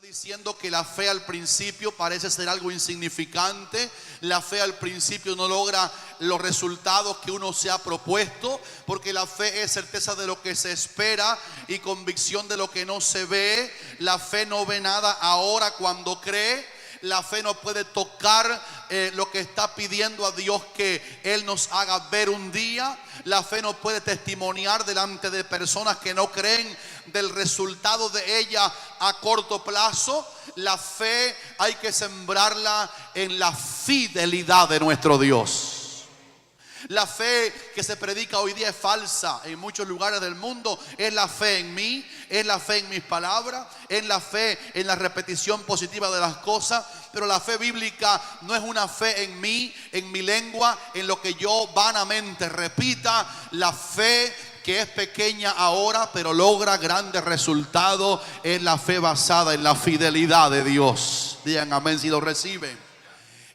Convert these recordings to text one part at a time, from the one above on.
Diciendo que la fe al principio parece ser algo insignificante. La fe al principio no logra los resultados que uno se ha propuesto, porque la fe es certeza de lo que se espera y convicción de lo que no se ve. La fe no ve nada ahora cuando cree. La fe no puede tocar lo que está pidiendo a Dios que Él nos haga ver un día. La fe no puede testimoniar delante de personas que no creen del resultado de ella a corto plazo. La fe hay que sembrarla en la fidelidad de nuestro Dios. La fe que se predica hoy día es falsa en muchos lugares del mundo. Es la fe en mí, es la fe en mis palabras, es la fe en la repetición positiva de las cosas. Pero la fe bíblica no es una fe en mí, en mi lengua, en lo que yo vanamente repita. La fe que es pequeña ahora, pero logra grandes resultados, es la fe basada en la fidelidad de Dios. Digan amén si lo reciben.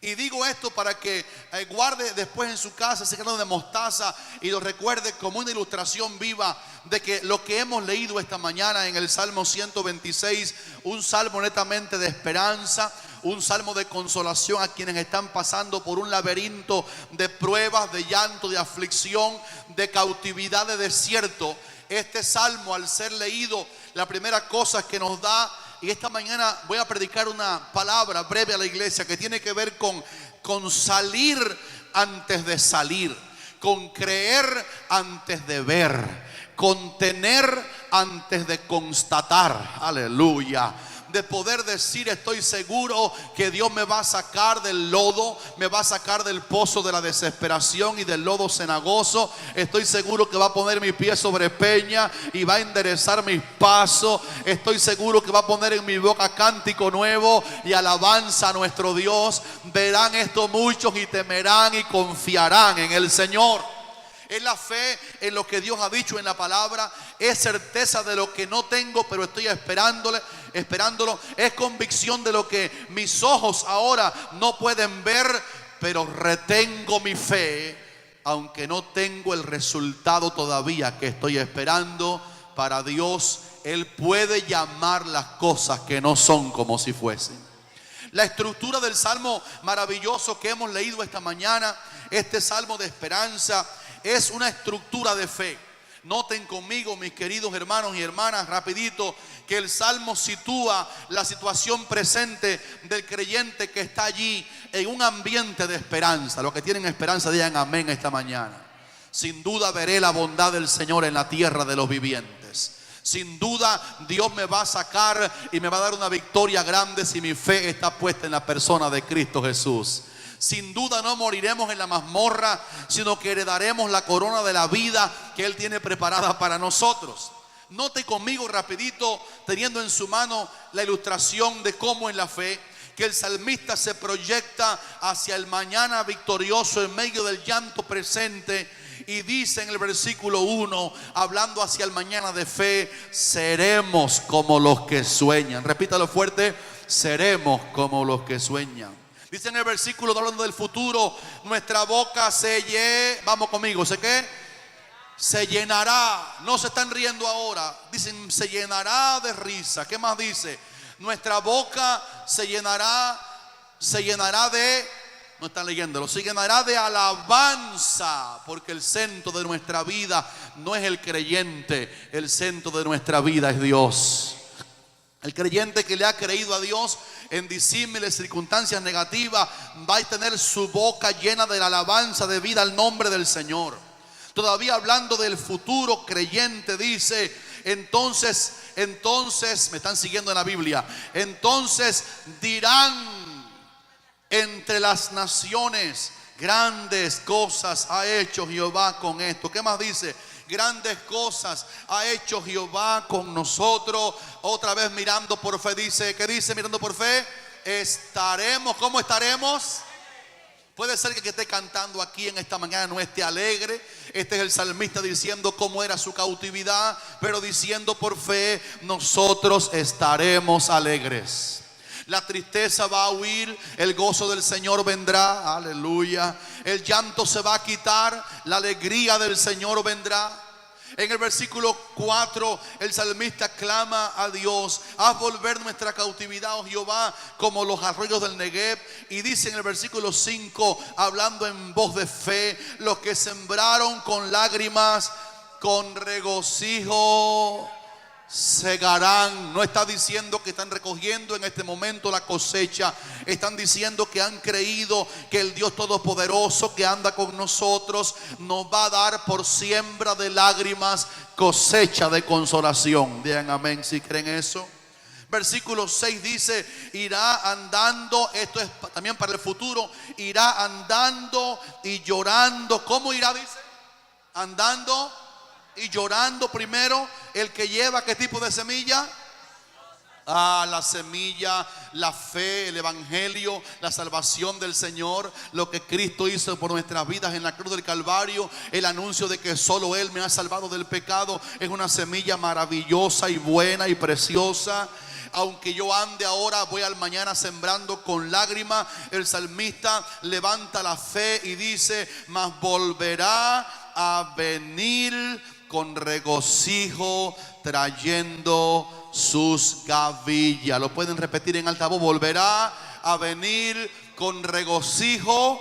Y digo esto para que guarde después en su casa ese grano de mostaza y lo recuerde como una ilustración viva de que lo que hemos leído esta mañana en el Salmo 126, un salmo netamente de esperanza, un salmo de consolación a quienes están pasando por un laberinto de pruebas, de llanto, de aflicción, de cautividad, de desierto. Este salmo, al ser leído, la primera cosa que nos da, y esta mañana voy a predicar una palabra breve a la iglesia que tiene que ver con salir antes de salir, con creer antes de ver, con tener antes de constatar. Aleluya. De poder decir: estoy seguro que Dios me va a sacar del lodo, me va a sacar del pozo de la desesperación y del lodo cenagoso. Estoy seguro que va a poner mi pie sobre peña y va a enderezar mis pasos. Estoy seguro que va a poner en mi boca cántico nuevo y alabanza a nuestro Dios. Verán esto muchos y temerán y confiarán en el Señor. Es la fe en lo que Dios ha dicho en la palabra. Es certeza de lo que no tengo, pero estoy esperándolo. Es convicción de lo que mis ojos ahora no pueden ver, pero retengo mi fe, aunque no tengo el resultado todavía que estoy esperando. Para Dios, Él puede llamar las cosas que no son como si fuesen. La estructura del salmo maravilloso que hemos leído esta mañana, este salmo de esperanza, es una estructura de fe. Noten conmigo, mis queridos hermanos y hermanas, rapidito, que el salmo sitúa la situación presente del creyente que está allí en un ambiente de esperanza. Los que tienen esperanza digan amén esta mañana. Sin duda veré la bondad del Señor en la tierra de los vivientes. Sin duda Dios me va a sacar y me va a dar una victoria grande si mi fe está puesta en la persona de Cristo Jesús. Sin duda no moriremos en la mazmorra, sino que heredaremos la corona de la vida que Él tiene preparada para nosotros. Note conmigo rapidito, teniendo en su mano la ilustración de cómo en la fe, que el salmista se proyecta hacia el mañana victorioso en medio del llanto presente. Y dice en el versículo 1, hablando hacia el mañana de fe: seremos como los que sueñan. Repítalo fuerte: seremos como los que sueñan. Dice en el versículo, hablando del futuro: nuestra boca vamos conmigo, ¿sé qué? Se llenará. No se están riendo ahora. Dicen: se llenará de risa. ¿Qué más dice? Nuestra boca se llenará de, no están leyéndolo, se llenará de alabanza, porque el centro de nuestra vida no es el creyente, el centro de nuestra vida es Dios. El creyente que le ha creído a Dios en disímiles circunstancias negativas va a tener su boca llena de la alabanza de vida al nombre del Señor. Todavía hablando del futuro creyente, dice: entonces, me están siguiendo en la Biblia, entonces dirán entre las naciones: grandes cosas ha hecho Jehová con esto. ¿Qué más dice? Grandes cosas ha hecho Jehová con nosotros. Otra vez mirando por fe, dice, ¿qué dice mirando por fe? Estaremos, ¿cómo estaremos? Puede ser que esté cantando aquí en esta mañana no esté alegre. Este es el salmista diciendo cómo era su cautividad, pero diciendo por fe: nosotros estaremos alegres. La tristeza va a huir, el gozo del Señor vendrá, aleluya. El llanto se va a quitar, la alegría del Señor vendrá. En el versículo 4 el salmista clama a Dios: haz volver nuestra cautividad, oh Jehová, como los arroyos del Negev. Y dice en el versículo 5, hablando en voz de fe: los que sembraron con lágrimas, con regocijo segarán. No está diciendo que están recogiendo en este momento la cosecha. Están diciendo que han creído que el Dios Todopoderoso que anda con nosotros nos va a dar por siembra de lágrimas cosecha de consolación. Digan amén si creen eso. Versículo 6 dice: irá andando, esto es también para el futuro, irá andando y llorando. ¿Cómo irá? Dice, andando y llorando. Primero, el que lleva ¿qué tipo de semilla? La semilla, la fe, el evangelio, la salvación del Señor, lo que Cristo hizo por nuestras vidas en la cruz del Calvario, el anuncio de que solo Él me ha salvado del pecado. Es una semilla maravillosa y buena y preciosa. Aunque yo ande ahora, voy al mañana sembrando con lágrimas. El salmista levanta la fe y dice: mas volverá a venir con regocijo, trayendo sus gavillas. Lo pueden repetir en alta voz: volverá a venir con regocijo,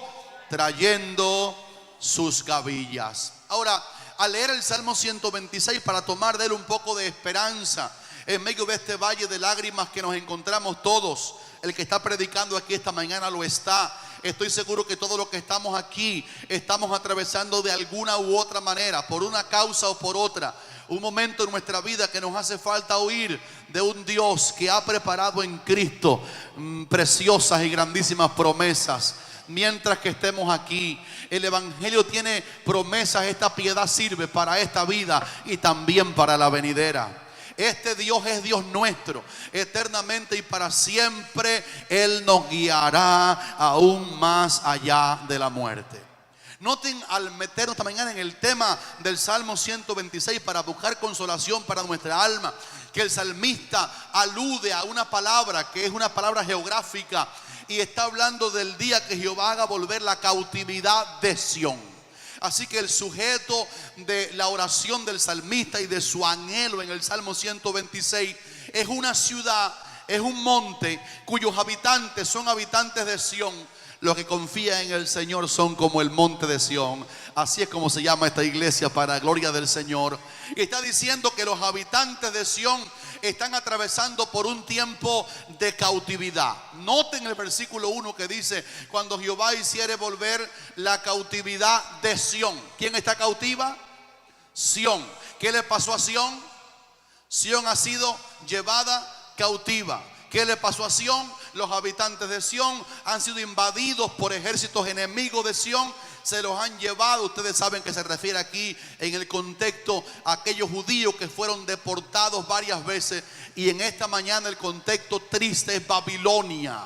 trayendo sus gavillas. Ahora, al leer el Salmo 126, para tomar de él un poco de esperanza en medio de este valle de lágrimas que nos encontramos todos. El que está predicando aquí esta mañana lo está. Estoy seguro que todos los que estamos aquí estamos atravesando de alguna u otra manera, por una causa o por otra, un momento en nuestra vida que nos hace falta oír de un Dios que ha preparado en Cristo preciosas y grandísimas promesas. Mientras que estemos aquí, el evangelio tiene promesas. Esta piedad sirve para esta vida y también para la venidera. Este Dios es Dios nuestro, eternamente y para siempre. Él nos guiará aún más allá de la muerte. Noten, al meternos esta mañana en el tema del Salmo 126 para buscar consolación para nuestra alma, que el salmista alude a una palabra que es una palabra geográfica y está hablando del día que Jehová haga volver la cautividad de Sión. Así que el sujeto de la oración del salmista y de su anhelo en el Salmo 126 es una ciudad, es un monte cuyos habitantes son habitantes de Sión. Los que confían en el Señor son como el monte de Sión. Así es como se llama esta iglesia, para gloria del Señor. Y está diciendo que los habitantes de Sión están atravesando por un tiempo de cautividad. Noten el versículo 1 que dice: cuando Jehová hiciere volver la cautividad de Sión. ¿Quién está cautiva? Sión. ¿Qué le pasó a Sión? Sión ha sido llevada cautiva. ¿Qué le pasó a Sión? Los habitantes de Sión han sido invadidos por ejércitos enemigos de Sión. Se los han llevado. Ustedes saben que se refiere aquí en el contexto a aquellos judíos que fueron deportados varias veces. Y en esta mañana el contexto triste es Babilonia.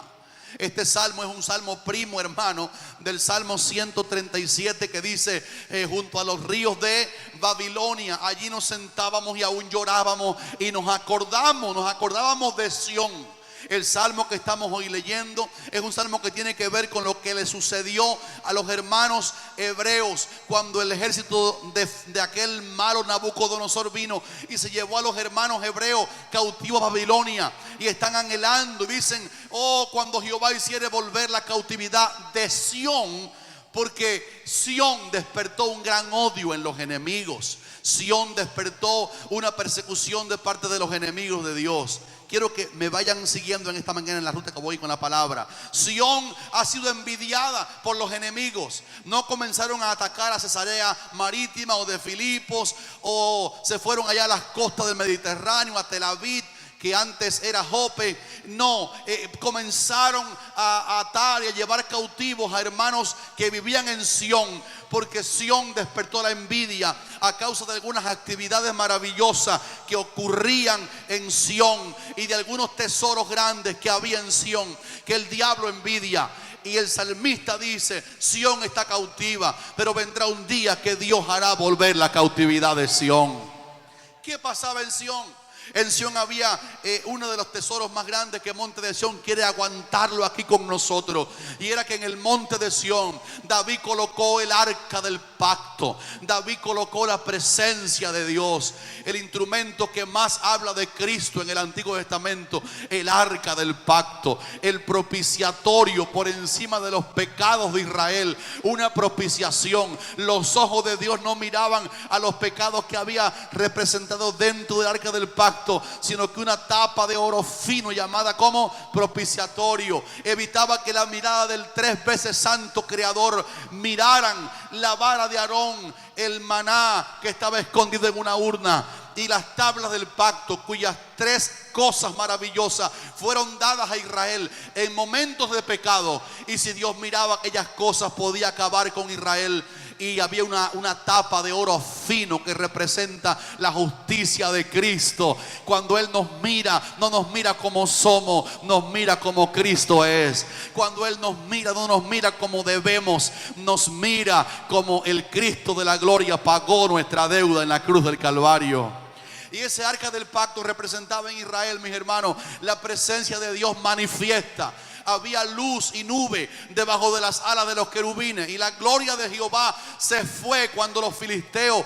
Este salmo es un salmo primo, hermano, del Salmo 137 que dice: junto a los ríos de Babilonia, allí nos sentábamos y aún llorábamos y nos acordábamos de Sión. El salmo que estamos hoy leyendo es un salmo que tiene que ver con lo que le sucedió a los hermanos hebreos cuando el ejército de aquel malo Nabucodonosor vino y se llevó a los hermanos hebreos cautivos a Babilonia. Y están anhelando y dicen: oh, cuando Jehová hiciere volver la cautividad de Sión. Porque Sión despertó un gran odio en los enemigos. Sión despertó una persecución de parte de los enemigos de Dios. Quiero que me vayan siguiendo en esta mañana en la ruta que voy con la palabra. Sión ha sido envidiada por los enemigos. No comenzaron a atacar a Cesarea Marítima o de Filipos, o se fueron allá a las costas del Mediterráneo, a Tel Aviv, que antes era Jope. No, comenzaron a atar y a llevar cautivos a hermanos que vivían en Sión, porque Sión despertó la envidia a causa de algunas actividades maravillosas que ocurrían en Sión y de algunos tesoros grandes que había en Sión, que el diablo envidia. Y el salmista dice: Sión está cautiva, pero vendrá un día que Dios hará volver la cautividad de Sión. ¿Qué pasaba en Sión? En Sión había uno de los tesoros más grandes que Monte de Sión quiere aguantarlo aquí con nosotros. Y era que en el Monte de Sión David colocó el arca del pacto. David colocó la presencia de Dios. El instrumento que más habla de Cristo en el Antiguo Testamento, el arca del pacto. El propiciatorio por encima de los pecados de Israel. Una propiciación. Los ojos de Dios no miraban a los pecados que había representado dentro del arca del pacto, sino que una tapa de oro fino llamada como propiciatorio evitaba que la mirada del 3 veces santo creador miraran la vara de Aarón, el maná que estaba escondido en una urna, y las tablas del pacto, cuyas 3 cosas maravillosas fueron dadas a Israel en momentos de pecado. Y si Dios miraba aquellas cosas, podía acabar con Israel. Y había una tapa de oro fino que representa la justicia de Cristo. Cuando Él nos mira, no nos mira como somos, nos mira como Cristo es. Cuando Él nos mira, no nos mira como debemos, nos mira como el Cristo de la gloria pagó nuestra deuda en la cruz del Calvario. Y ese arca del pacto representaba en Israel, mis hermanos, la presencia de Dios manifiesta. Había luz y nube debajo de las alas de los querubines. Y la gloria de Jehová se fue cuando los filisteos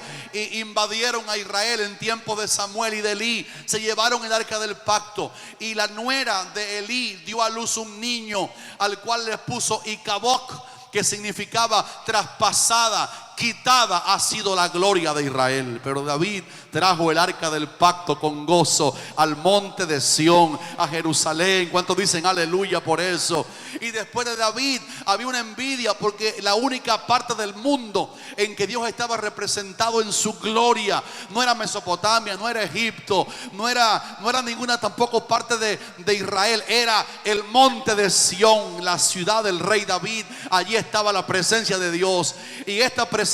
invadieron a Israel en tiempos de Samuel y de Elí. Se llevaron el arca del pacto. Y la nuera de Elí dio a luz un niño al cual le puso Icaboc, que significaba traspasada, quitada ha sido la gloria de Israel. Pero David trajo el arca del pacto con gozo al monte de Sión, a Jerusalén. ¿Cuántos dicen aleluya por eso? Y después de David había una envidia, porque la única parte del mundo en que Dios estaba representado en su gloria no era Mesopotamia, no era Egipto, no era ninguna tampoco parte de Israel. Era el monte de Sión, la ciudad del rey David. Allí estaba la presencia de Dios. Y esta presencia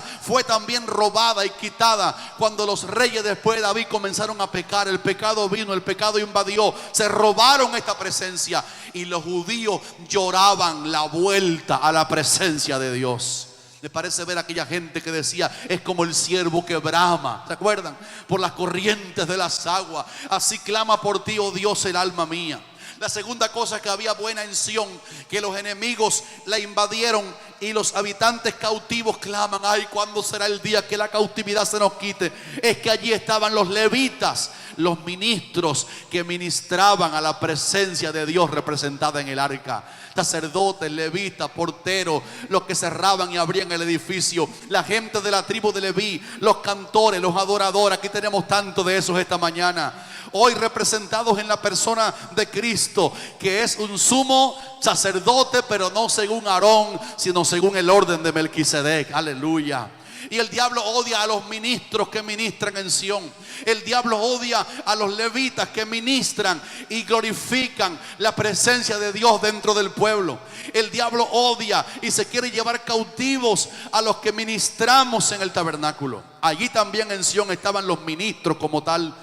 fue también robada y quitada cuando los reyes después de David comenzaron a pecar. El pecado vino, el pecado invadió, se robaron esta presencia. Y los judíos lloraban la vuelta a la presencia de Dios. ¿Le parece ver a aquella gente que decía: es como el ciervo que brama? ¿Se acuerdan? Por las corrientes de las aguas. Así clama por ti, oh Dios, el alma mía. La segunda cosa que había buena en Sión, que los enemigos la invadieron y los habitantes cautivos claman: ay, ¿cuándo será el día que la cautividad se nos quite? Es que allí estaban los levitas, los ministros que ministraban a la presencia de Dios representada en el arca. Sacerdotes, levitas, porteros, los que cerraban y abrían el edificio, la gente de la tribu de Leví, los cantores, los adoradores. Aquí tenemos tanto de esos esta mañana. Hoy representados en la persona de Cristo, que es un sumo sacerdote, pero no según Aarón, sino según el orden de Melquisedec. Aleluya. Y el diablo odia a los ministros que ministran en Sión. El diablo odia a los levitas que ministran y glorifican la presencia de Dios dentro del pueblo. El diablo odia y se quiere llevar cautivos a los que ministramos en el tabernáculo. Allí también en Sión estaban los ministros como tal,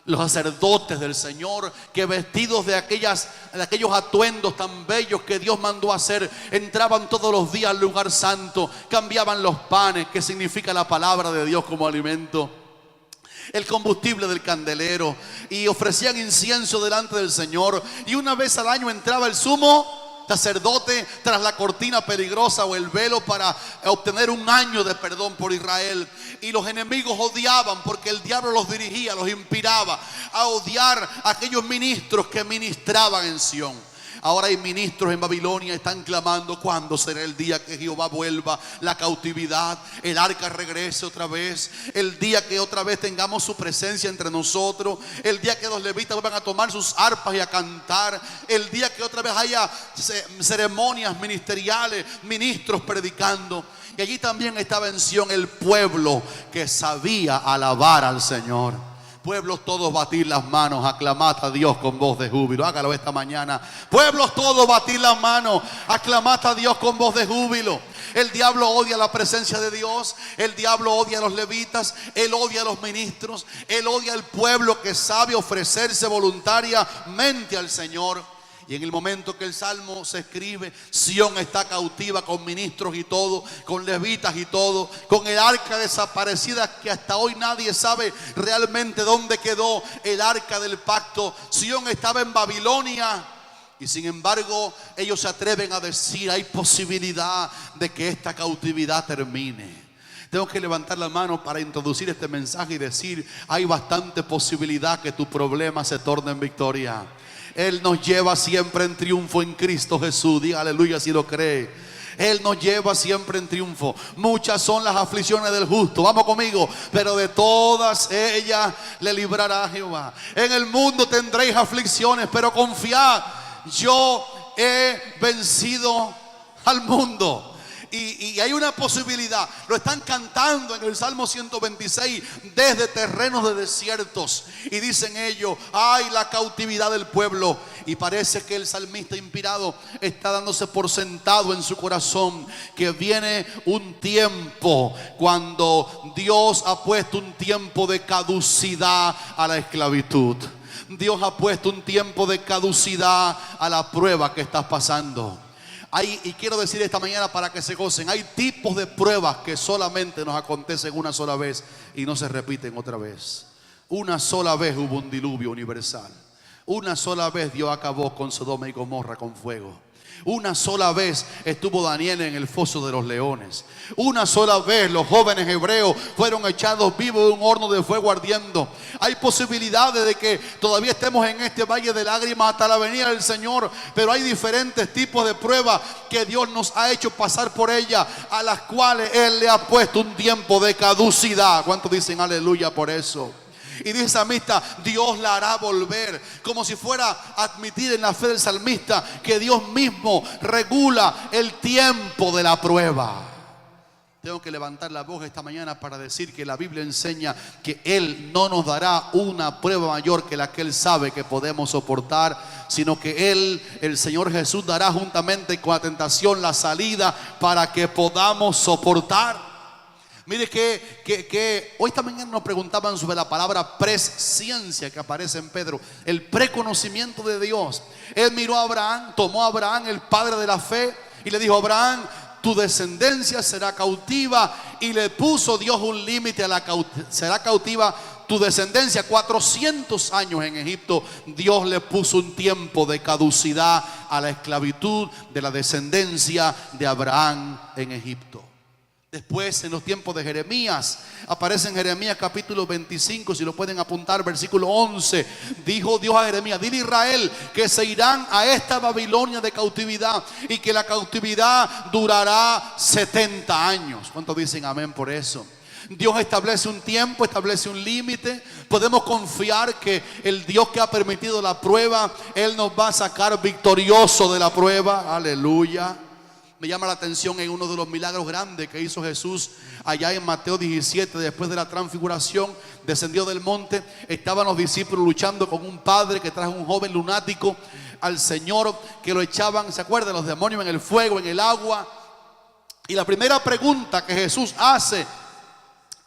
los sacerdotes del Señor, que vestidos de aquellos atuendos tan bellos que Dios mandó hacer, entraban todos los días al lugar santo, cambiaban los panes, que significa la palabra de Dios como alimento, el combustible del candelero, y ofrecían incienso delante del Señor. Y una vez al año entraba el sumo sacerdote tras la cortina peligrosa o el velo para obtener un año de perdón por Israel. Y los enemigos odiaban, porque el diablo los dirigía, los inspiraba a odiar a aquellos ministros que ministraban en Sión. Ahora hay ministros en Babilonia, están clamando: ¿cuándo será el día que Jehová vuelva la cautividad? El arca regrese otra vez. El día que otra vez tengamos su presencia entre nosotros. El día que los levitas vuelvan a tomar sus arpas y a cantar. El día que otra vez haya ceremonias ministeriales, ministros predicando. Y allí también estaba en Sión el pueblo que sabía alabar al Señor. Pueblos todos, batir las manos, aclamad a Dios con voz de júbilo. Hágalo esta mañana. Pueblos todos, batir las manos, aclamad a Dios con voz de júbilo. El diablo odia la presencia de Dios. El diablo odia a los levitas. Él odia a los ministros. Él odia al pueblo que sabe ofrecerse voluntariamente al Señor. Y en el momento que el salmo se escribe, Sión está cautiva con ministros y todo, con levitas y todo, con el arca desaparecida que hasta hoy nadie sabe realmente dónde quedó el arca del pacto. Sión estaba en Babilonia. Y sin embargo, ellos se atreven a decir, hay posibilidad de que esta cautividad termine. Tengo que levantar la mano para introducir este mensaje y decir, hay bastante posibilidad que tu problema se torne en victoria. Él nos lleva siempre en triunfo en Cristo Jesús. Diga aleluya si lo cree. Él nos lleva siempre en triunfo. Muchas son las aflicciones del justo, vamos conmigo, pero de todas ellas le librará Jehová. En el mundo tendréis aflicciones, pero confiad, yo he vencido al mundo. Y hay una posibilidad, lo están cantando en el Salmo 126 desde terrenos de desiertos. Y dicen ellos, ay, la cautividad del pueblo. Y parece que el salmista inspirado está dándose por sentado en su corazón que viene un tiempo cuando Dios ha puesto un tiempo de caducidad a la esclavitud. Dios ha puesto un tiempo de caducidad a la prueba que estás pasando. Y quiero decir esta mañana para que se gocen, hay tipos de pruebas que solamente nos acontecen una sola vez y no se repiten otra vez. Una sola vez hubo un diluvio universal. Una sola vez Dios acabó con Sodoma y Gomorra con fuego. Una sola vez estuvo Daniel en el foso de los leones. Una sola vez los jóvenes hebreos fueron echados vivos de un horno de fuego ardiendo. Hay posibilidades de que todavía estemos en este valle de lágrimas hasta la venida del Señor, pero hay diferentes tipos de pruebas que Dios nos ha hecho pasar por ellas, a las cuales Él le ha puesto un tiempo de caducidad. ¿Cuántos dicen aleluya por eso? Y dice el salmista, Dios la hará volver, como si fuera a admitir en la fe del salmista que Dios mismo regula el tiempo de la prueba. Tengo que levantar la voz esta mañana para decir que la Biblia enseña que Él no nos dará una prueba mayor que la que Él sabe que podemos soportar, sino que Él, el Señor Jesús, dará juntamente con la tentación la salida para que podamos soportar. Mire que hoy esta mañana nos preguntaban sobre la palabra presciencia que aparece en Pedro, el preconocimiento de Dios. Él miró a Abraham, tomó a Abraham, el padre de la fe, y le dijo, Abraham, tu descendencia será cautiva, y le puso Dios un límite a la será cautiva tu descendencia. 400 años en Egipto, Dios le puso un tiempo de caducidad a la esclavitud de la descendencia de Abraham en Egipto. Después, en los tiempos de Jeremías, aparece en Jeremías capítulo 25, si lo pueden apuntar, versículo 11. Dijo Dios a Jeremías, dile a Israel que se irán a esta Babilonia de cautividad y que la cautividad durará 70 años. ¿Cuántos dicen amén por eso? Dios establece un tiempo, establece un límite. Podemos confiar que el Dios que ha permitido la prueba, Él nos va a sacar victorioso de la prueba. Aleluya. Me llama la atención en uno de los milagros grandes que hizo Jesús allá en Mateo 17, después de la transfiguración, descendió del monte, estaban los discípulos luchando con un padre que trajo un joven lunático al Señor, que lo echaban, ¿se acuerdan? Los demonios en el fuego, en el agua. Y la primera pregunta que Jesús hace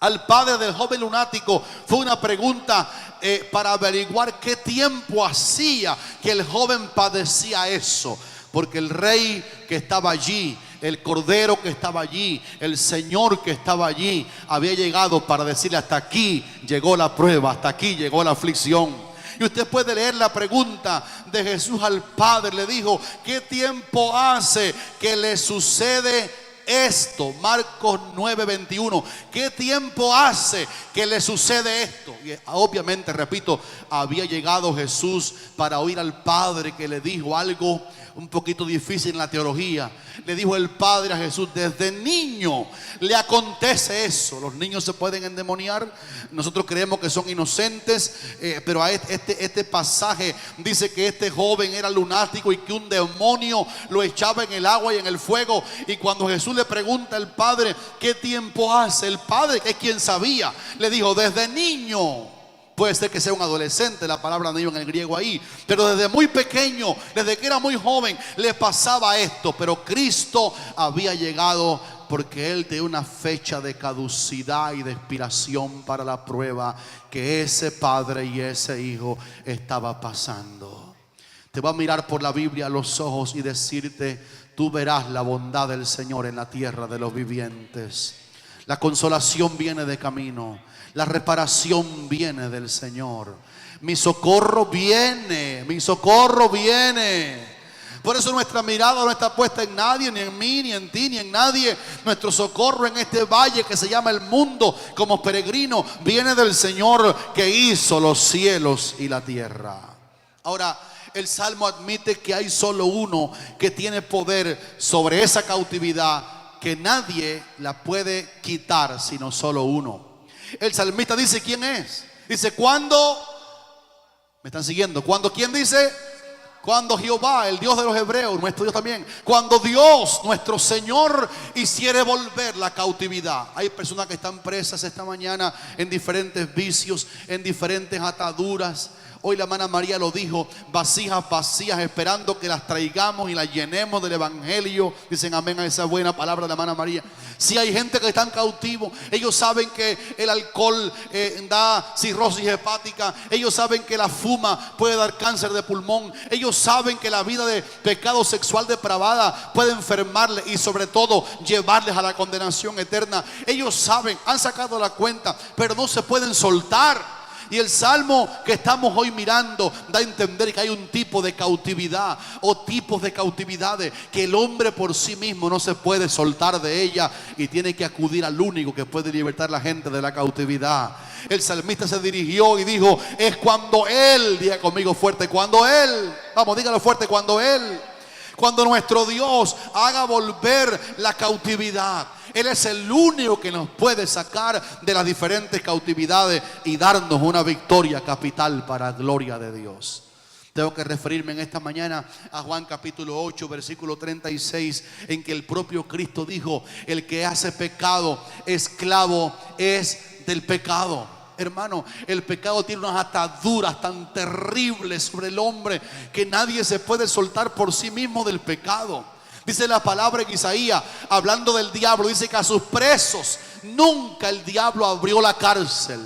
al padre del joven lunático fue una pregunta para averiguar qué tiempo hacía que el joven padecía eso. Porque el rey que estaba allí, el cordero que estaba allí, el Señor que estaba allí, había llegado para decirle, hasta aquí llegó la prueba, hasta aquí llegó la aflicción. Y usted puede leer la pregunta de Jesús al Padre. Le dijo, ¿qué tiempo hace que le sucede esto? Marcos 9:21. ¿Qué tiempo hace que le sucede esto? Y obviamente, repito, había llegado Jesús para oír al Padre, que le dijo algo un poquito difícil en la teología. Le dijo el Padre a Jesús, desde niño le acontece eso. Los niños se pueden endemoniar. Nosotros creemos que son inocentes, pero a este pasaje dice que este joven era lunático y que un demonio lo echaba en el agua y en el fuego. Y cuando Jesús le pregunta al Padre, ¿qué tiempo hace? El Padre, que es quien sabía, le dijo, desde niño. Puede ser que sea un adolescente, la palabra niño en el griego ahí, pero desde muy pequeño, desde que era muy joven, le pasaba esto. Pero Cristo había llegado porque Él tenía una fecha de caducidad y de expiración para la prueba que ese padre y ese hijo estaba pasando. Te va a mirar por la Biblia a los ojos y decirte: tú verás la bondad del Señor en la tierra de los vivientes. La consolación viene de camino. La reparación viene del Señor. Mi socorro viene, mi socorro viene. Por eso nuestra mirada no está puesta en nadie, ni en mí, ni en ti, ni en nadie. Nuestro socorro en este valle que se llama el mundo, como peregrino, viene del Señor que hizo los cielos y la tierra. Ahora, el Salmo admite que hay solo uno que tiene poder sobre esa cautividad, que nadie la puede quitar, sino solo uno. El salmista dice: ¿quién es? Dice: ¿cuándo? ¿Me están siguiendo? ¿Cuándo? ¿Quién dice? Cuando Jehová, el Dios de los hebreos, nuestro Dios también, cuando Dios, nuestro Señor, hiciere volver la cautividad. Hay personas que están presas esta mañana en diferentes vicios, en diferentes ataduras. Hoy la hermana María lo dijo: vasijas vacías, esperando que las traigamos y las llenemos del evangelio. Dicen amén a esa buena palabra de la hermana María. Si hay gente que están cautivos, ellos saben que el alcohol da cirrosis hepática. Ellos saben que la fuma puede dar cáncer de pulmón. Ellos saben que la vida de pecado sexual depravada puede enfermarles y sobre todo llevarles a la condenación eterna. Ellos saben, han sacado la cuenta, pero no se pueden soltar. Y el salmo que estamos hoy mirando da a entender que hay un tipo de cautividad o tipos de cautividades que el hombre por sí mismo no se puede soltar de ella y tiene que acudir al único que puede libertar a la gente de la cautividad. El salmista se dirigió y dijo: es cuando Él, diga conmigo fuerte, cuando Él, vamos, dígalo fuerte, cuando Él, cuando nuestro Dios haga volver la cautividad. Él es el único que nos puede sacar de las diferentes cautividades y darnos una victoria capital para la gloria de Dios. Tengo que referirme en esta mañana a Juan capítulo 8, versículo 36, en que el propio Cristo dijo: el que hace pecado, esclavo es del pecado. Hermano, el pecado tiene unas ataduras tan terribles sobre el hombre que nadie se puede soltar por sí mismo del pecado. Dice la palabra en Isaías, hablando del diablo, dice que a sus presos nunca el diablo abrió la cárcel.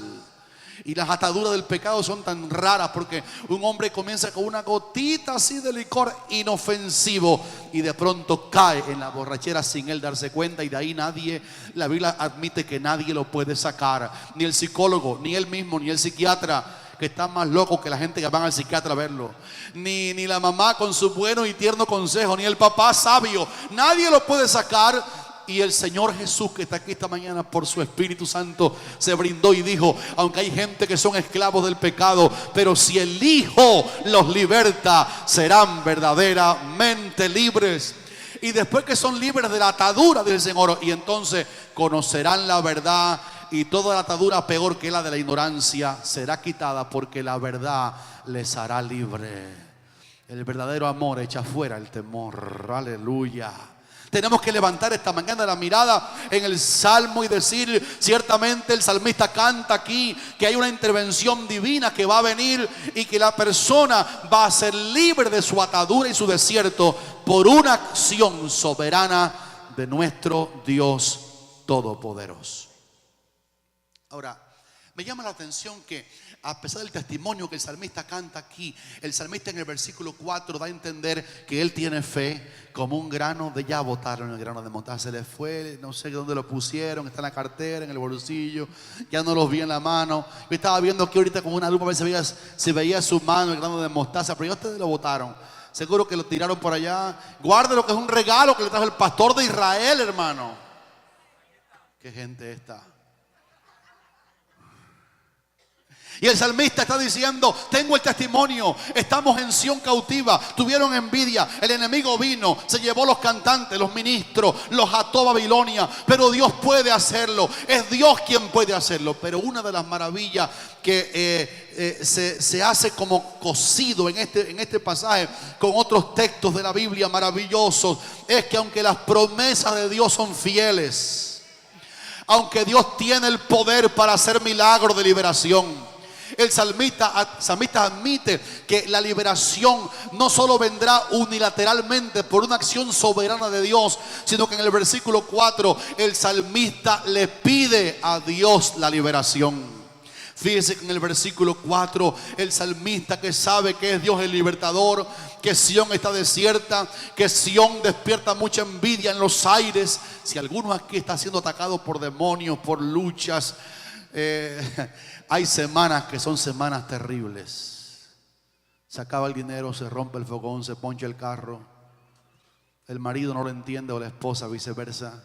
Y las ataduras del pecado son tan raras, porque un hombre comienza con una gotita así de licor inofensivo y de pronto cae en la borrachera sin él darse cuenta, y de ahí nadie, la Biblia admite que nadie lo puede sacar, ni el psicólogo, ni él mismo, ni el psiquiatra, que está más loco que la gente que van al psiquiatra a verlo, ni la mamá con su bueno y tierno consejo, ni el papá sabio, nadie lo puede sacar. Y el Señor Jesús, que está aquí esta mañana por su Espíritu Santo, se brindó y dijo: aunque hay gente que son esclavos del pecado, pero si el Hijo los liberta, serán verdaderamente libres. Y después que son libres de la atadura del Señor, y entonces conocerán la verdad, y toda la atadura peor que la de la ignorancia será quitada, porque la verdad les hará libre. El verdadero amor echa fuera el temor. Aleluya. Tenemos que levantar esta mañana la mirada en el Salmo y decir: ciertamente el salmista canta aquí que hay una intervención divina que va a venir y que la persona va a ser libre de su atadura y su desierto por una acción soberana de nuestro Dios Todopoderoso. Ahora, me llama la atención que a pesar del testimonio que el salmista canta aquí, el salmista en el versículo 4 da a entender que él tiene fe como un grano de, ya botaron el grano de mostaza, se le fue, no sé dónde lo pusieron, está en la cartera, en el bolsillo, ya no los vi en la mano. Yo estaba viendo aquí ahorita con una lupa a ver si veía su mano, el grano de mostaza, pero ya ustedes lo botaron. Seguro que lo tiraron por allá. Guarde lo que es un regalo que le trajo el pastor de Israel, hermano. Qué gente esta. Y el salmista está diciendo: tengo el testimonio, estamos en Sión cautiva, tuvieron envidia, el enemigo vino, se llevó los cantantes, los ministros, los ató a Babilonia, pero Dios puede hacerlo, es Dios quien puede hacerlo. Pero una de las maravillas que se hace como cosido en este pasaje con otros textos de la Biblia maravillosos, es que aunque las promesas de Dios son fieles, aunque Dios tiene el poder para hacer milagros de liberación, el salmista admite que la liberación no solo vendrá unilateralmente por una acción soberana de Dios, sino que en el versículo 4 el salmista le pide a Dios la liberación. Fíjese que en el versículo 4 el salmista, que sabe que es Dios el libertador, que Sión está desierta, que Sión despierta mucha envidia en los aires. Si alguno aquí está siendo atacado por demonios, por luchas, hay semanas que son semanas terribles. Se acaba el dinero, se rompe el fogón, se poncha el carro, el marido no lo entiende o la esposa viceversa.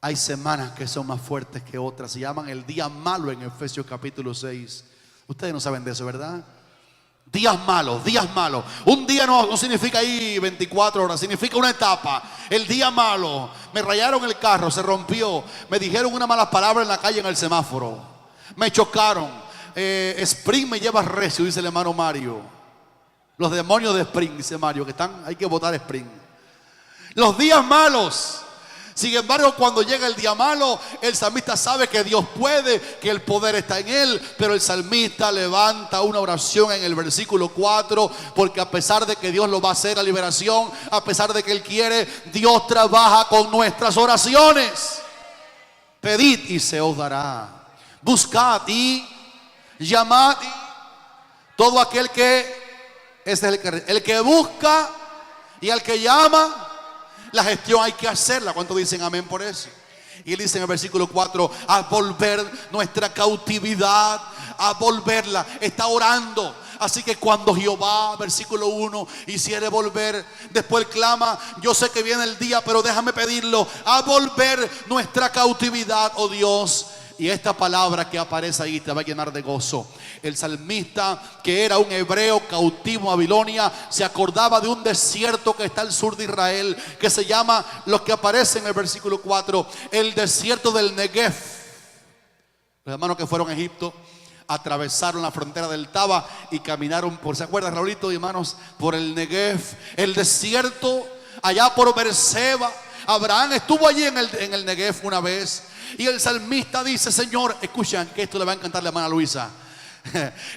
Hay semanas que son más fuertes que otras. Se llaman el día malo en Efesios capítulo 6. Ustedes no saben de eso, ¿verdad? Días malos, días malos. Un día no significa ahí 24 horas, significa una etapa. El día malo. Me rayaron el carro, se rompió. Me dijeron una mala palabra en la calle en el semáforo. Me chocaron. Spring me lleva recio, dice el hermano Mario. Los demonios de Spring, dice Mario, que están, hay que votar Spring. Los días malos. Sin embargo, cuando llega el día malo, el salmista sabe que Dios puede, que el poder está en él. Pero el salmista levanta una oración en el versículo 4, porque a pesar de que Dios lo va a hacer a liberación, a pesar de que Él quiere, Dios trabaja con nuestras oraciones. Pedid y se os dará, buscad y llamad. Todo aquel que es el que busca y el que llama, la gestión hay que hacerla. ¿Cuántos dicen amén por eso? Y él dice en el versículo 4, a volver nuestra cautividad, a volverla. Está orando. Así que cuando Jehová, versículo 1, hiciere volver, después clama, yo sé que viene el día, pero déjame pedirlo, a volver nuestra cautividad, oh Dios. Y esta palabra que aparece ahí te va a llenar de gozo. El salmista, que era un hebreo cautivo en Babilonia, se acordaba de un desierto que está al sur de Israel, que se llama, lo que aparece en el versículo 4, el desierto del Negev. Los hermanos que fueron a Egipto atravesaron la frontera del Taba y caminaron por, ¿se acuerdan, Raulito y hermanos? Por el Negev, el desierto allá por Beerseba. Abraham estuvo allí en el Negev una vez. Y el salmista dice, Señor, escuchan que esto le va a encantar a la hermana Luisa.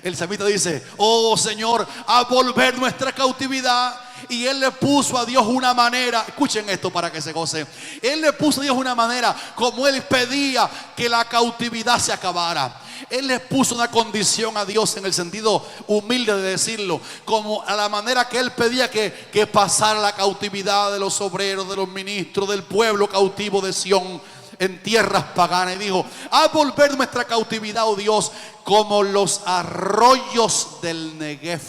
El salmista dice, oh Señor, a volver nuestra cautividad. Y él le puso a Dios una manera, escuchen esto para que se gocen. Él le puso a Dios una manera como él pedía que la cautividad se acabara. Él le puso una condición a Dios en el sentido humilde de decirlo, como a la manera que él pedía que pasara la cautividad de los obreros, de los ministros, del pueblo cautivo de Sión en tierras paganas. Y dijo, a volver nuestra cautividad, oh Dios, como los arroyos del Negev.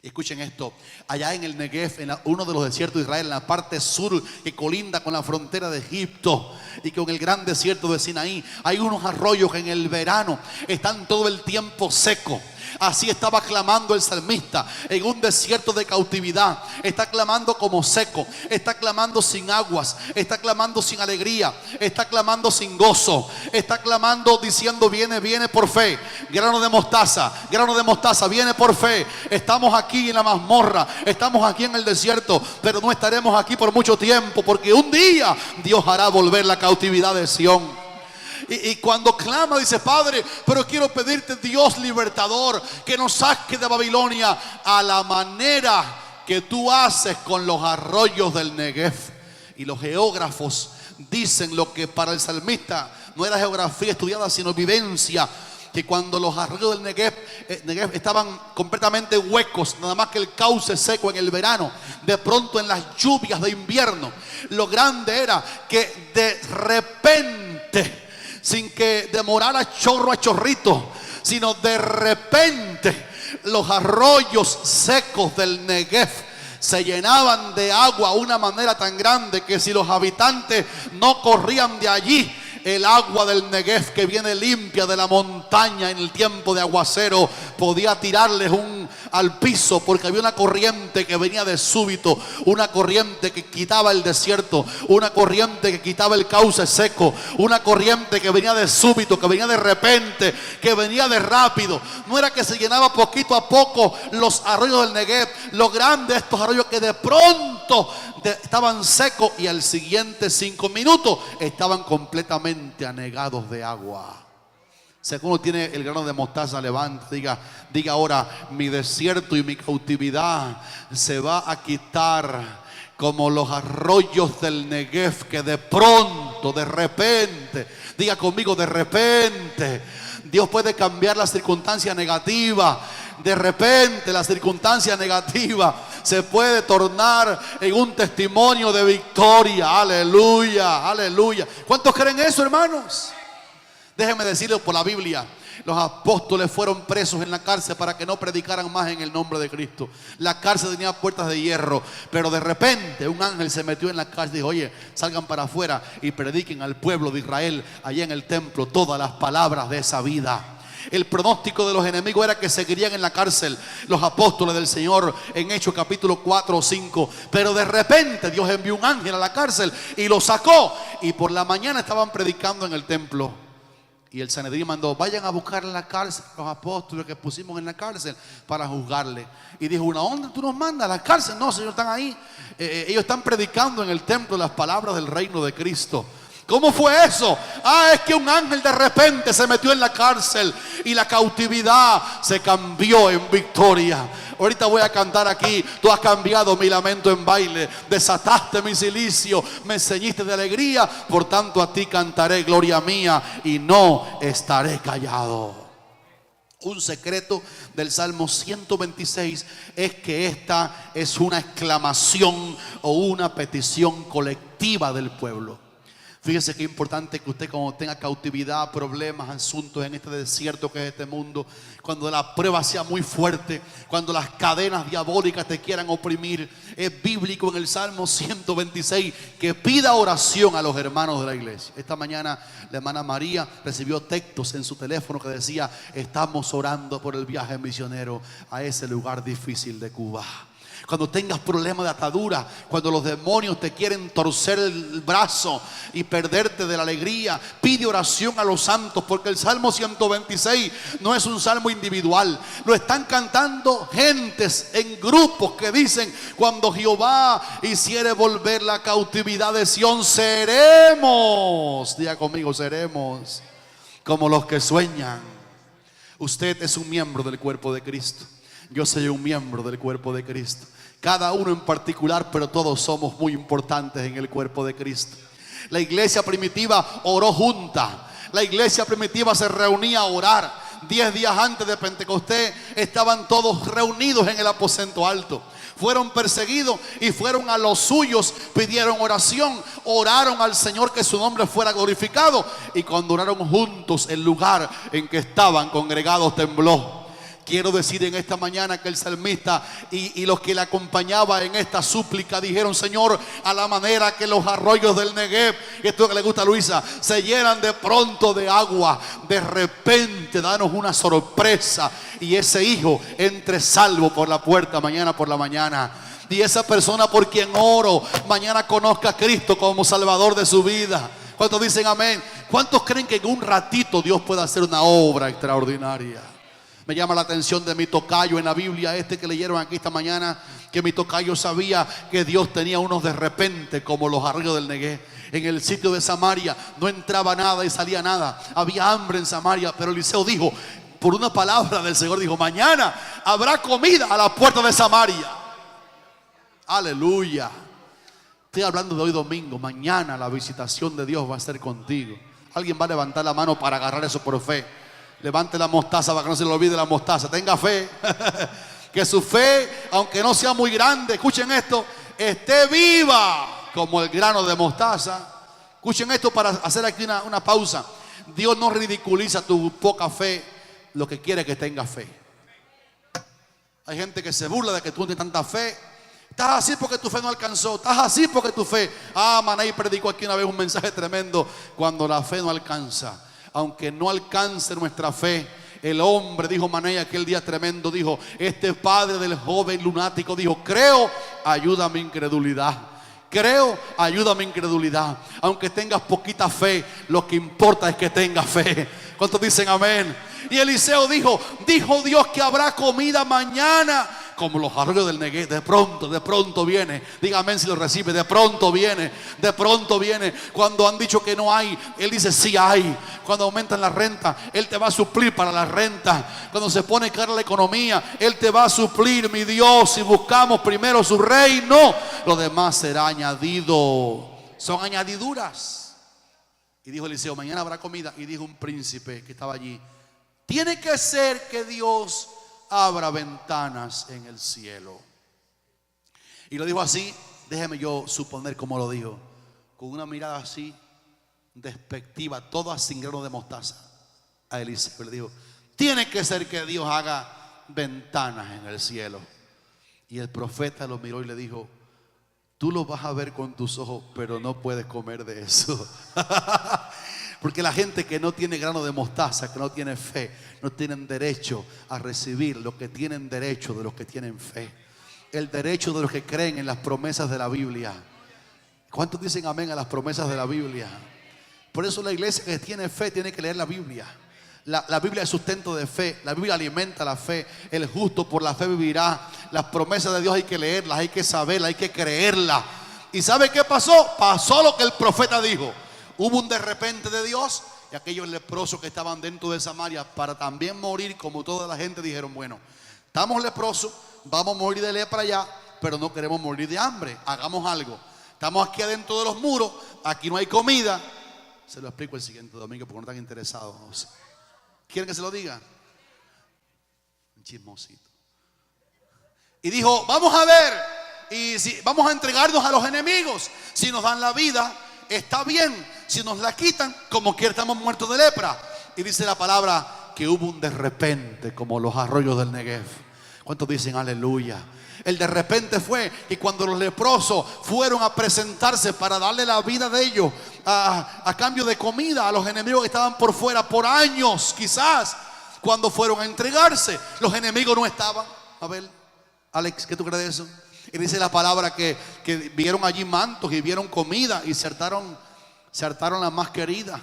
Escuchen esto, allá en el Negev, en uno de los desiertos de Israel, en la parte sur que colinda con la frontera de Egipto y con el gran desierto de Sinaí, hay unos arroyos que en el verano están todo el tiempo secos. Así estaba clamando el salmista en un desierto de cautividad. Está clamando como seco, está clamando sin aguas, está clamando sin alegría, está clamando sin gozo, está clamando diciendo, viene por fe. Grano de mostaza, viene por fe. Estamos aquí en la mazmorra, estamos aquí en el desierto, pero no estaremos aquí por mucho tiempo, porque un día Dios hará volver la cautividad de Sión. Y cuando clama dice, Padre, pero quiero pedirte, Dios libertador, que nos saque de Babilonia a la manera que tú haces con los arroyos del Negev. Y los geógrafos dicen lo que para el salmista no era geografía estudiada, sino vivencia, que cuando los arroyos del Negev estaban completamente huecos, nada más que el cauce seco en el verano, de pronto en las lluvias de invierno, lo grande era que de repente, sin que demorara chorro a chorrito, sino de repente los arroyos secos del Negev se llenaban de agua de una manera tan grande que si los habitantes no corrían de allí, el agua del Negev, que viene limpia de la montaña en el tiempo de aguacero, podía tirarles al piso, porque había una corriente que venía de súbito, una corriente que quitaba el desierto, una corriente que quitaba el cauce seco, una corriente que venía de súbito, que venía de repente, que venía de rápido. No era que se llenaba poquito a poco los arroyos del Negev. Lo grande de estos arroyos, que de pronto estaban secos y al siguiente 5 minutos estaban completamente anegados de agua. Si alguno tiene el grano de mostaza, levante, diga ahora, mi desierto y mi cautividad se va a quitar como los arroyos del Negev, que de pronto, de repente, diga conmigo, de repente, Dios puede cambiar la circunstancia negativa. De repente la circunstancia negativa se puede tornar en un testimonio de victoria. Aleluya, aleluya. ¿Cuántos creen eso, hermanos? Déjenme decirles por la Biblia. Los apóstoles fueron presos en la cárcel para que no predicaran más en el nombre de Cristo. La cárcel tenía puertas de hierro, pero de repente un ángel se metió en la cárcel y dijo: oye, salgan para afuera y prediquen al pueblo de Israel allá en el templo todas las palabras de esa vida. El pronóstico de los enemigos era que seguirían en la cárcel los apóstoles del Señor en Hechos capítulo 4 o 5. Pero de repente Dios envió un ángel a la cárcel y los sacó. Y por la mañana estaban predicando en el templo. Y el Sanedrín mandó: vayan a buscar en la cárcel a los apóstoles que pusimos en la cárcel para juzgarle. Y dijo uno: ¿a dónde tú nos mandas? ¿A la cárcel? No, Señor, están ahí. Ellos están predicando en el templo las palabras del reino de Cristo. ¿Cómo fue eso? Es que un ángel de repente se metió en la cárcel y la cautividad se cambió en victoria. Ahorita voy a cantar aquí: tú has cambiado mi lamento en baile, desataste mi cilicio, me ceñiste de alegría, por tanto a ti cantaré, gloria mía, y no estaré callado. Un secreto del Salmo 126 es que esta es una exclamación o una petición colectiva del pueblo. Fíjese qué importante que usted, cuando tenga cautividad, problemas, asuntos en este desierto que es este mundo, cuando la prueba sea muy fuerte, cuando las cadenas diabólicas te quieran oprimir, es bíblico en el Salmo 126 que pida oración a los hermanos de la iglesia. Esta mañana la hermana María recibió textos en su teléfono que decía: estamos orando por el viaje misionero a ese lugar difícil de Cuba. Cuando tengas problemas de atadura, cuando los demonios te quieren torcer el brazo y perderte de la alegría, pide oración a los santos, porque el Salmo 126 no es un salmo individual. Lo están cantando gentes en grupos que dicen: cuando Jehová hiciere volver la cautividad de Sión, seremos, diga conmigo, seremos como los que sueñan. Usted es un miembro del cuerpo de Cristo. Yo soy un miembro del cuerpo de Cristo. Cada uno en particular, pero todos somos muy importantes en el cuerpo de Cristo. La iglesia primitiva oró junta. La iglesia primitiva se reunía a orar. 10 días antes de Pentecostés estaban todos reunidos en el aposento alto. Fueron perseguidos y fueron a los suyos, pidieron oración, oraron al Señor que su nombre fuera glorificado. Y cuando oraron juntos, el lugar en que estaban congregados tembló. Quiero decir en esta mañana que el salmista y los que le acompañaban en esta súplica dijeron: Señor, a la manera que los arroyos del Negev, esto que le gusta a Luisa, se llenan de pronto de agua, de repente danos una sorpresa y ese hijo entre salvo por la puerta mañana por la mañana. Y esa persona por quien oro mañana conozca a Cristo como Salvador de su vida. ¿Cuántos dicen amén? ¿Cuántos creen que en un ratito Dios puede hacer una obra extraordinaria? Me llama la atención de mi tocayo en la Biblia, que leyeron aquí esta mañana, que mi tocayo sabía que Dios tenía unos de repente como los arroyos del Negev. En el sitio de Samaria no entraba nada y salía nada. Había hambre en Samaria, pero Eliseo dijo, por una palabra del Señor, dijo: mañana habrá comida a la puerta de Samaria. Aleluya. Estoy hablando de hoy domingo. Mañana la visitación de Dios va a ser contigo. Alguien va a levantar la mano para agarrar eso por fe. Levante la mostaza para que no se le olvide la mostaza. Tenga fe. Que su fe, aunque no sea muy grande, escuchen esto, esté viva como el grano de mostaza. Escuchen esto para hacer aquí una pausa. Dios no ridiculiza tu poca fe, lo que quiere es que tengas fe. Hay gente que se burla de que tú no tienes tanta fe. Estás así porque tu fe no alcanzó. Estás así porque tu fe. Manay predicó aquí una vez un mensaje tremendo. Cuando la fe no alcanza, aunque no alcance nuestra fe, el hombre, dijo Manay aquel día tremendo, dijo: este padre del joven lunático dijo: creo, ayuda mi incredulidad. Creo, ayuda mi incredulidad. Aunque tengas poquita fe, lo que importa es que tengas fe. ¿Cuántos dicen amén? Y Eliseo dijo Dios que habrá comida mañana, como los arroyos del Negev. De pronto viene. Dígame si lo recibe. De pronto viene. De pronto viene. Cuando han dicho que no hay, Él dice sí hay. Cuando aumentan la renta, Él te va a suplir para la renta. Cuando se pone cara la economía, Él te va a suplir, mi Dios. Si buscamos primero su reino, lo demás será añadido. Son añadiduras. Y dijo Eliseo, mañana habrá comida. Y dijo un príncipe que estaba allí, tiene que ser que Dios abra ventanas en el cielo. Y lo dijo así, déjeme yo suponer cómo lo dijo, con una mirada así despectiva, toda sin grano de mostaza. A Eliseo le dijo, tiene que ser que Dios haga ventanas en el cielo. Y el profeta lo miró y le dijo, tú lo vas a ver con tus ojos, pero no puedes comer de eso. Porque la gente que no tiene grano de mostaza, que no tiene fe, no tienen derecho a recibir lo que tienen derecho de los que tienen fe. El derecho de los que creen en las promesas de la Biblia. ¿Cuántos dicen amén a las promesas de la Biblia? Por eso la iglesia que tiene fe tiene que leer la Biblia. La Biblia es sustento de fe. La Biblia alimenta la fe. El justo por la fe vivirá. Las promesas de Dios hay que leerlas, hay que saberlas, hay que creerlas. ¿Y sabe qué pasó? Pasó lo que el profeta dijo. Hubo un de repente de Dios, y aquellos leprosos que estaban dentro de Samaria para también morir como toda la gente dijeron, bueno, estamos leprosos, vamos a morir de lepra allá, pero no queremos morir de hambre. Hagamos algo. Estamos aquí adentro de los muros, aquí no hay comida. Se lo explico el siguiente domingo porque no están interesados. ¿Quieren que se lo diga? Un chismosito. Y dijo, vamos a ver, y si vamos a entregarnos a los enemigos. Si nos dan la vida, está bien. Si nos la quitan, como quiera estamos muertos de lepra. Y dice la palabra que hubo un de repente como los arroyos del Negev. ¿Cuántos dicen aleluya? El de repente fue que cuando los leprosos fueron a presentarse para darle la vida de ellos a cambio de comida a los enemigos que estaban por fuera por años, quizás, cuando fueron a entregarse, los enemigos no estaban. A ver, Alex, ¿qué tú crees de eso? Y dice la palabra que vieron allí mantos y vieron comida y se hartaron la más querida.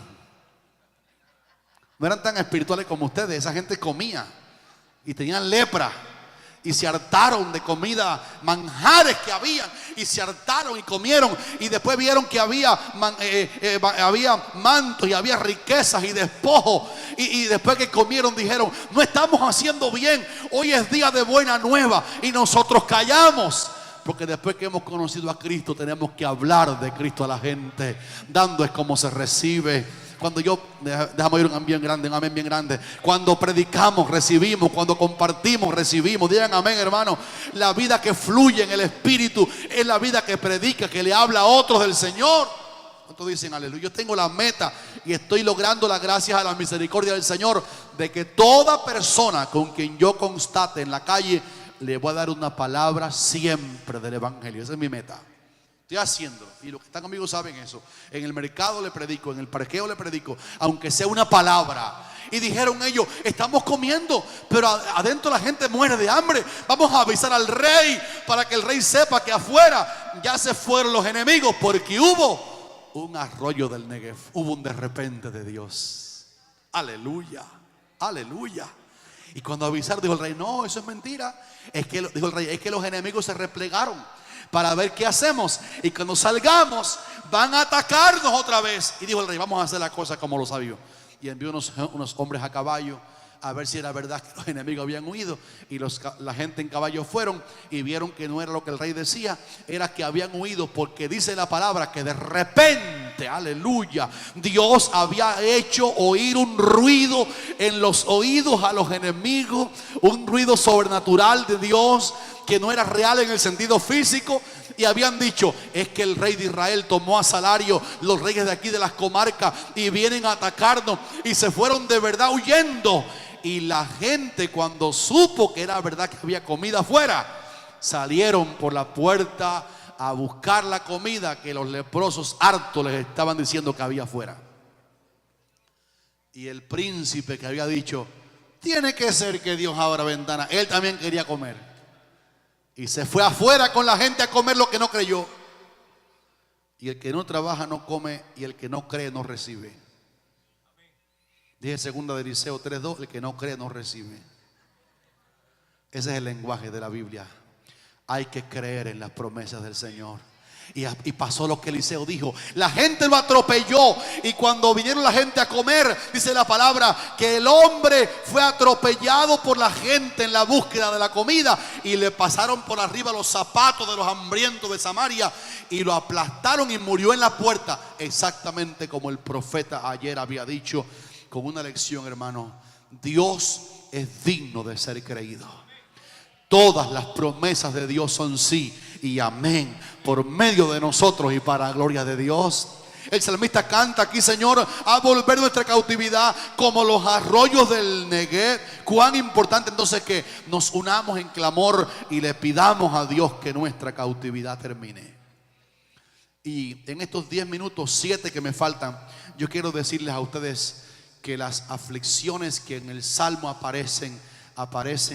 No eran tan espirituales como ustedes. Esa gente comía y tenían lepra y se hartaron de comida, manjares que había, y se hartaron y comieron. Y después vieron que había mantos y había riquezas y despojos. Y después que comieron dijeron, no estamos haciendo bien, hoy es día de buena nueva. Y nosotros callamos. Porque después que hemos conocido a Cristo tenemos que hablar de Cristo a la gente. Dando es como se recibe. Cuando déjame oír un amén bien grande, un amén bien grande. Cuando predicamos, recibimos. Cuando compartimos, recibimos. Digan amén, hermano. La vida que fluye en el Espíritu es la vida que predica, que le habla a otros del Señor. ¿Cuántos dicen aleluya? Yo tengo la meta y estoy lográndola gracias a la misericordia del Señor, de que toda persona con quien yo constate en la calle, le voy a dar una palabra siempre del evangelio. Esa es mi meta. Estoy haciendo, y los que están conmigo saben eso. En el mercado le predico, en el parqueo le predico, aunque sea una palabra. Y dijeron ellos, estamos comiendo, pero adentro la gente muere de hambre. Vamos a avisar al rey para que el rey sepa que afuera ya se fueron los enemigos, porque hubo un arroyo del Negev. Hubo un de repente de Dios. Aleluya, aleluya. Y cuando avisaron, dijo el rey, no, eso es mentira. Dijo el rey, es que los enemigos se replegaron para ver qué hacemos. Y cuando salgamos, van a atacarnos otra vez. Y dijo el rey, vamos a hacer la cosa como lo sabio. Y envió unos hombres a caballo a ver si era verdad que los enemigos habían huido. Y la gente en caballo fueron y vieron que no era lo que el rey decía, era que habían huido, porque dice la palabra que de repente, aleluya, Dios había hecho oír un ruido en los oídos a los enemigos, un ruido sobrenatural de Dios que no era real en el sentido físico. Y habían dicho, es que el rey de Israel tomó a salario los reyes de aquí de las comarcas y vienen a atacarnos. Y se fueron de verdad huyendo. Y la gente, cuando supo que era verdad que había comida afuera, salieron por la puerta a buscar la comida que los leprosos hartos les estaban diciendo que había afuera. Y el príncipe que había dicho, tiene que ser que Dios abra ventana, él también quería comer. Y se fue afuera con la gente a comer lo que no creyó. Y el que no trabaja no come, y el que no cree no recibe. Dije segunda de Eliseo 3:2, el que no cree no recibe. Ese es el lenguaje de la Biblia. Hay que creer en las promesas del Señor. Y pasó lo que Eliseo dijo. La gente lo atropelló. Y cuando vinieron la gente a comer, dice la palabra que el hombre fue atropellado por la gente en la búsqueda de la comida. Y le pasaron por arriba los zapatos de los hambrientos de Samaria. Y lo aplastaron y murió en la puerta. Exactamente como el profeta ayer había dicho. Con una lección, hermano. Dios es digno de ser creído. Todas las promesas de Dios son sí y amén por medio de nosotros y para la gloria de Dios. El salmista canta aquí: Señor, a volver nuestra cautividad como los arroyos del Negev. Cuán importante entonces que nos unamos en clamor y le pidamos a Dios que nuestra cautividad termine. Y en estos 10 minutos, 7 que me faltan, yo quiero decirles a ustedes que las aflicciones que en el Salmo aparecen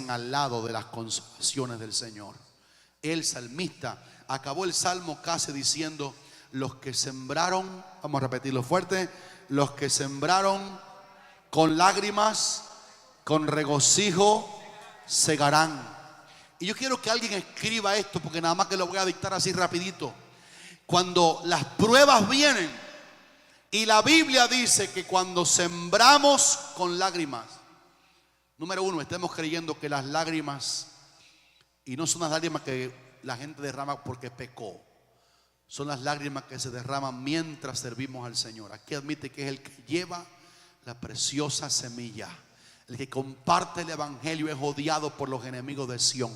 al lado de las consolaciones del Señor. El salmista acabó el Salmo casi diciendo: los que sembraron, vamos a repetirlo fuerte, los que sembraron con lágrimas, con regocijo, segarán. Y yo quiero que alguien escriba esto, porque nada más que lo voy a dictar así rapidito. Cuando las pruebas vienen, y la Biblia dice que cuando sembramos con lágrimas, número uno, estemos creyendo que las lágrimas, y no son las lágrimas que la gente derrama porque pecó, son las lágrimas que se derraman mientras servimos al Señor. Aquí admite que es el que lleva la preciosa semilla. El que comparte el evangelio es odiado por los enemigos de Sión.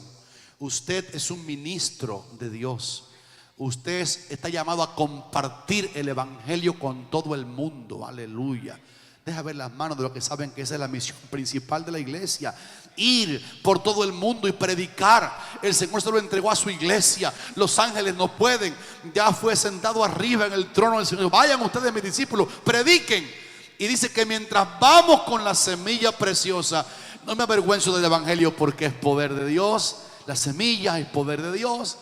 Usted es un ministro de Dios. Usted está llamado a compartir el evangelio con todo el mundo. Aleluya. Deja ver las manos de los que saben que esa es la misión principal de la iglesia. Ir por todo el mundo y predicar. El Señor se lo entregó a su iglesia. Los ángeles no pueden. Ya fue sentado arriba en el trono del Señor. Vayan ustedes, mis discípulos, prediquen. Y dice que mientras vamos con la semilla preciosa, no me avergüenzo del evangelio porque es poder de Dios. La semilla es poder de Dios.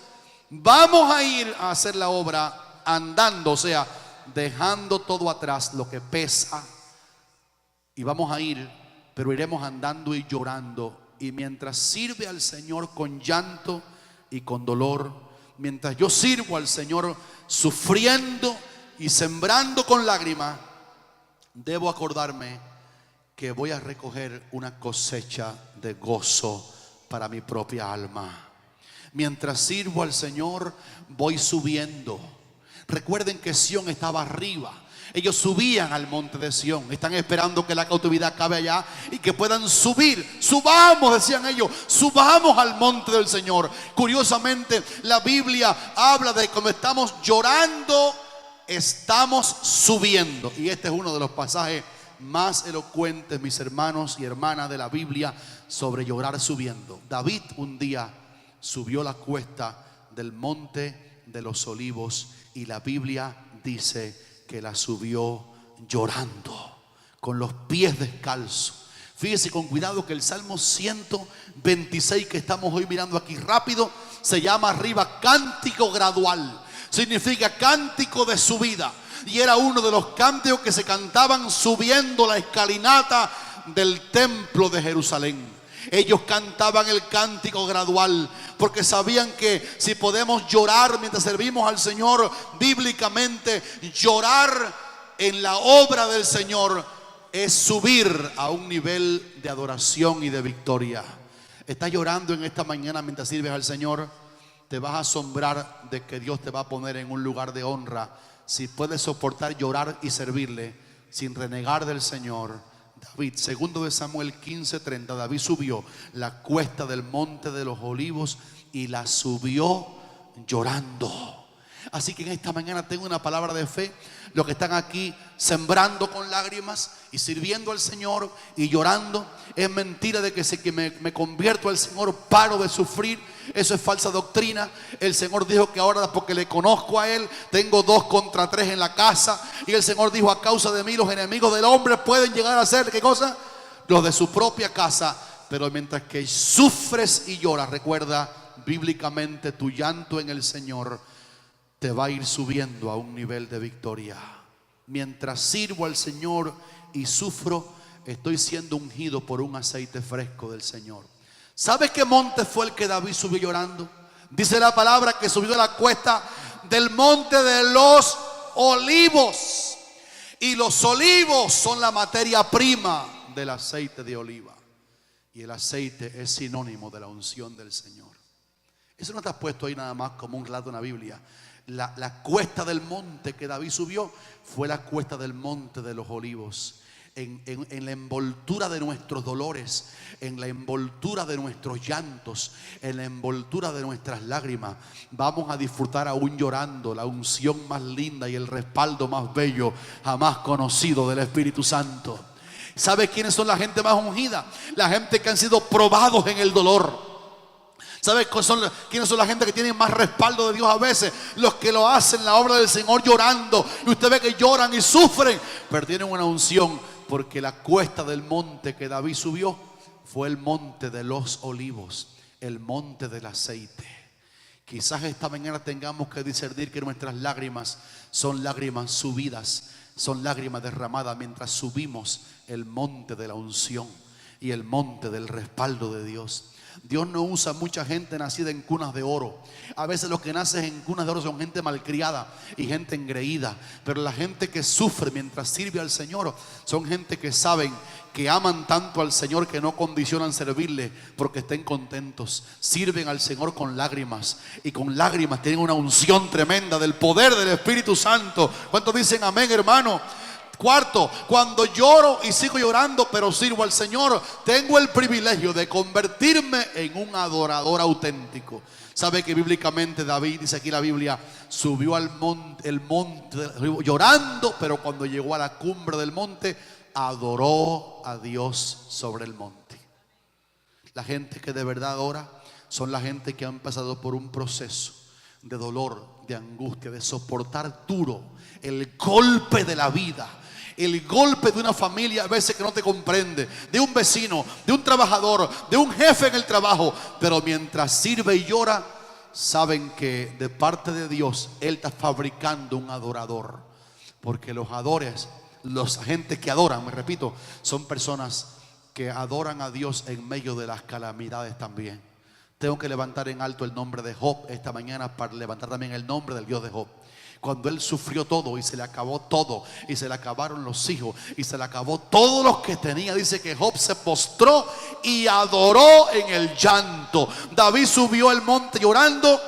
Vamos a ir a hacer la obra andando, o sea, dejando todo atrás, lo que pesa. Y vamos a ir, pero iremos andando y llorando. Y mientras sirve al Señor con llanto y con dolor, mientras yo sirvo al Señor sufriendo y sembrando con lágrimas, debo acordarme que voy a recoger una cosecha de gozo para mi propia alma. Mientras sirvo al Señor, voy subiendo. Recuerden que Sión estaba arriba. Ellos subían al monte de Sión. Están esperando que la cautividad acabe allá y que puedan subir. Subamos, decían ellos, subamos al monte del Señor. Curiosamente, la Biblia habla de cuando estamos llorando, estamos subiendo. Y este es uno de los pasajes más elocuentes, mis hermanos y hermanas, de la Biblia sobre llorar subiendo. David un día subió la cuesta del monte de los olivos y la Biblia dice que la subió llorando, con los pies descalzos. Fíjese con cuidado que el Salmo 126 que estamos hoy mirando aquí rápido se llama arriba cántico gradual. Significa cántico de subida. Y era uno de los cánticos que se cantaban subiendo la escalinata del templo de Jerusalén. Ellos cantaban el cántico gradual porque sabían que si podemos llorar mientras servimos al Señor, bíblicamente llorar en la obra del Señor es subir a un nivel de adoración y de victoria. ¿Estás llorando en esta mañana mientras sirves al Señor? Te vas a asombrar de que Dios te va a poner en un lugar de honra si puedes soportar llorar y servirle sin renegar del Señor. David, segundo de Samuel 15:30, David subió la cuesta del monte de los olivos y la subió llorando. Así que en esta mañana tengo una palabra de fe. Los que están aquí sembrando con lágrimas y sirviendo al Señor y llorando, es mentira de que si que me convierto al Señor paro de sufrir. Eso es falsa doctrina. El Señor dijo que ahora, porque le conozco a Él, tengo 2 contra 3 en la casa. Y el Señor dijo: a causa de mí los enemigos del hombre pueden llegar a ser, ¿qué cosa? Los de su propia casa. Pero mientras que sufres y lloras, recuerda bíblicamente, tu llanto en el Señor te va a ir subiendo a un nivel de victoria. Mientras sirvo al Señor y sufro, estoy siendo ungido por un aceite fresco del Señor. ¿Sabes qué monte fue el que David subió llorando? Dice la palabra que subió a la cuesta del monte de los olivos. Y los olivos son la materia prima del aceite de oliva. Y el aceite es sinónimo de la unción del Señor. Eso no está puesto ahí nada más como un relato en la Biblia. La cuesta del monte que David subió fue la cuesta del monte de los olivos. En la envoltura de nuestros dolores, en la envoltura de nuestros llantos, en la envoltura de nuestras lágrimas, vamos a disfrutar aún llorando la unción más linda y el respaldo más bello jamás conocido del Espíritu Santo. ¿Sabe quiénes son la gente más ungida? La gente que han sido probados en el dolor. ¿Sabe quiénes son la gente que tiene más respaldo de Dios a veces? Los que lo hacen la obra del Señor llorando. Y usted ve que lloran y sufren, pero tienen una unción, porque la cuesta del monte que David subió fue el monte de los olivos, el monte del aceite. Quizás esta mañana tengamos que discernir que nuestras lágrimas son lágrimas subidas, son lágrimas derramadas mientras subimos el monte de la unción y el monte del respaldo de Dios. Dios no usa mucha gente nacida en cunas de oro. A veces los que nacen en cunas de oro son gente malcriada y gente engreída. Pero la gente que sufre mientras sirve al Señor son gente que saben que aman tanto al Señor que no condicionan servirle porque estén contentos. Sirven al Señor con lágrimas, y con lágrimas tienen una unción tremenda del poder del Espíritu Santo. ¿Cuántos dicen amén, hermano? Cuarto, cuando lloro y sigo llorando pero sirvo al Señor, tengo el privilegio de convertirme en un adorador auténtico. Sabe que bíblicamente David, dice aquí la Biblia, subió al monte, el monte llorando, pero cuando llegó a la cumbre del monte, adoró a Dios sobre el monte. La gente que de verdad adora son la gente que han pasado por un proceso de dolor, de angustia, de soportar duro el golpe de la vida, el golpe de una familia a veces que no te comprende, de un vecino, de un trabajador, de un jefe en el trabajo. Pero mientras sirve y llora, saben que de parte de Dios Él está fabricando un adorador. Porque los gente que adoran, me repito, son personas que adoran a Dios en medio de las calamidades también. Tengo que levantar en alto el nombre de Job esta mañana para levantar también el nombre del Dios de Job. Cuando él sufrió todo y se le acabó todo, y se le acabaron los hijos y se le acabó todos los que tenía, dice que Job se postró y adoró en el llanto. David subió el monte llorando,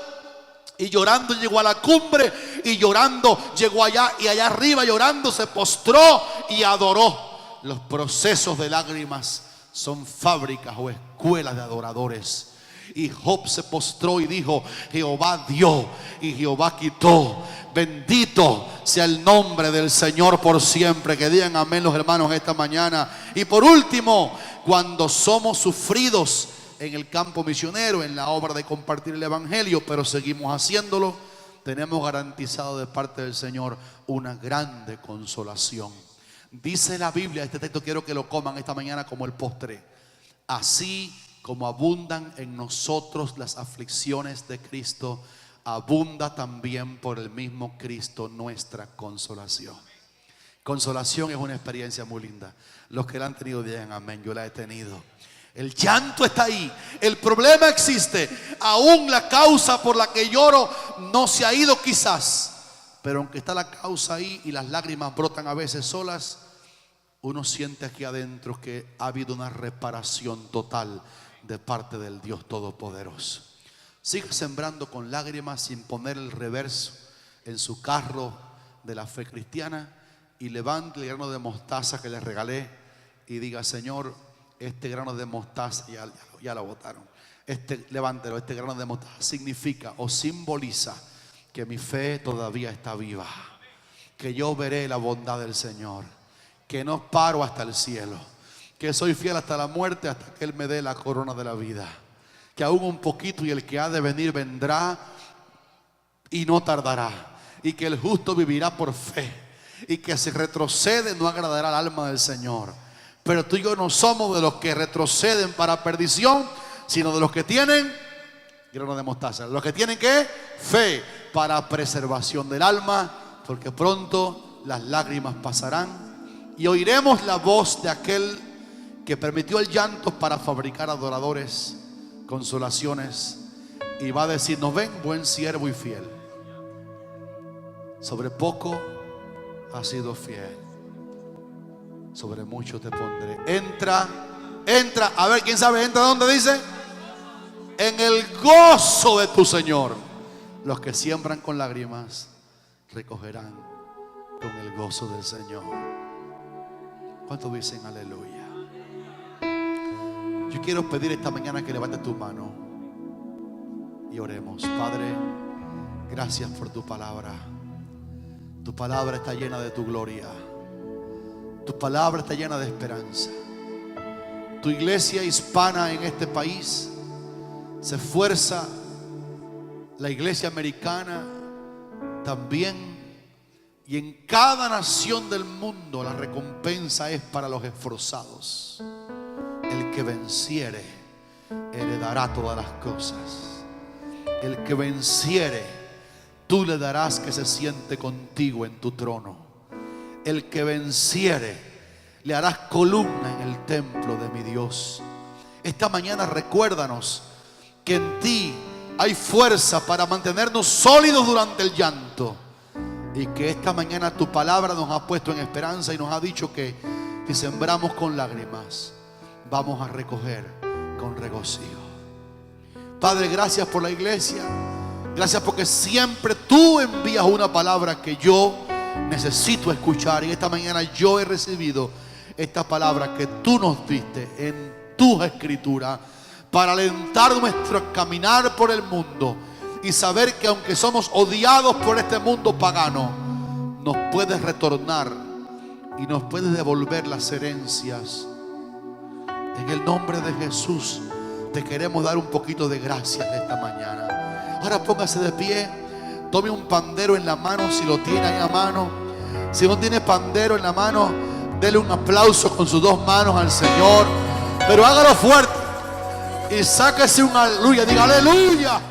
y llorando llegó a la cumbre, y llorando llegó allá, y allá arriba llorando se postró y adoró. Los procesos de lágrimas son fábricas o escuelas de adoradores. Y Job se postró y dijo: Jehová dio y Jehová quitó. Bendito sea el nombre del Señor por siempre. Que digan amén los hermanos esta mañana. Y por último, cuando somos sufridos en el campo misionero, en la obra de compartir el evangelio, pero seguimos haciéndolo, tenemos garantizado de parte del Señor una grande consolación. Dice la Biblia, este texto quiero que lo coman esta mañana como el postre: así como abundan en nosotros las aflicciones de Cristo, abunda también por el mismo Cristo nuestra consolación. Consolación es una experiencia muy linda. Los que la han tenido digan amén. Yo la he tenido. El llanto está ahí, el problema existe, aún la causa por la que lloro no se ha ido quizás, pero aunque está la causa ahí y las lágrimas brotan a veces solas, uno siente aquí adentro que ha habido una reparación total de parte del Dios Todopoderoso. Siga sembrando con lágrimas sin poner el reverso en su carro de la fe cristiana, y levante el grano de mostaza que le regalé y diga: Señor, este grano de mostaza ya lo botaron. Levántelo. Este grano de mostaza significa o simboliza que mi fe todavía está viva, que yo veré la bondad del Señor, que no paro hasta el cielo, que soy fiel hasta la muerte, hasta que Él me dé la corona de la vida, que aún un poquito y el que ha de venir vendrá y no tardará, y que el justo vivirá por fe, y que si retrocede no agradará al alma del Señor. Pero tú y yo no somos de los que retroceden para perdición, sino de los que tienen grano de mostaza, los que tienen ¿qué? Fe para preservación del alma, porque pronto las lágrimas pasarán y oiremos la voz de aquel que permitió el llanto para fabricar adoradores, consolaciones y va a decirnos: ven, buen siervo y fiel, sobre poco has sido fiel, sobre mucho te pondré. Entra, a ver, ¿quién sabe? Entra, ¿dónde dice? En el gozo de tu Señor. Los que siembran con lágrimas recogerán con el gozo del Señor. ¿Cuántos dicen aleluya? Yo quiero pedir esta mañana que levantes tu mano y oremos. Padre, gracias por tu palabra. Tu palabra está llena de tu gloria. Tu palabra está llena de esperanza. Tu iglesia hispana en este país se esfuerza. La iglesia americana también. Y en cada nación del mundo la recompensa es para los esforzados. El que venciere heredará todas las cosas. El que venciere, tú le darás que se siente contigo en tu trono. El que venciere, le harás columna en el templo de mi Dios. Esta mañana recuérdanos que en ti hay fuerza para mantenernos sólidos durante el llanto. Y que esta mañana tu palabra nos ha puesto en esperanza y nos ha dicho que si sembramos con lágrimas, vamos a recoger con regocijo. Padre, gracias por la iglesia. Gracias porque siempre tú envías una palabra que yo necesito escuchar. Y esta mañana yo he recibido esta palabra que tú nos diste en tus escrituras para alentar nuestro caminar por el mundo. Y saber que aunque somos odiados por este mundo pagano, nos puedes retornar y nos puedes devolver las herencias. En el nombre de Jesús te queremos dar un poquito de gracias esta mañana. Ahora póngase de pie, tome un pandero en la mano si lo tiene ahí a mano. Si no tiene pandero en la mano, dele un aplauso con sus dos manos al Señor, pero hágalo fuerte y sáquese un aleluya. Diga aleluya.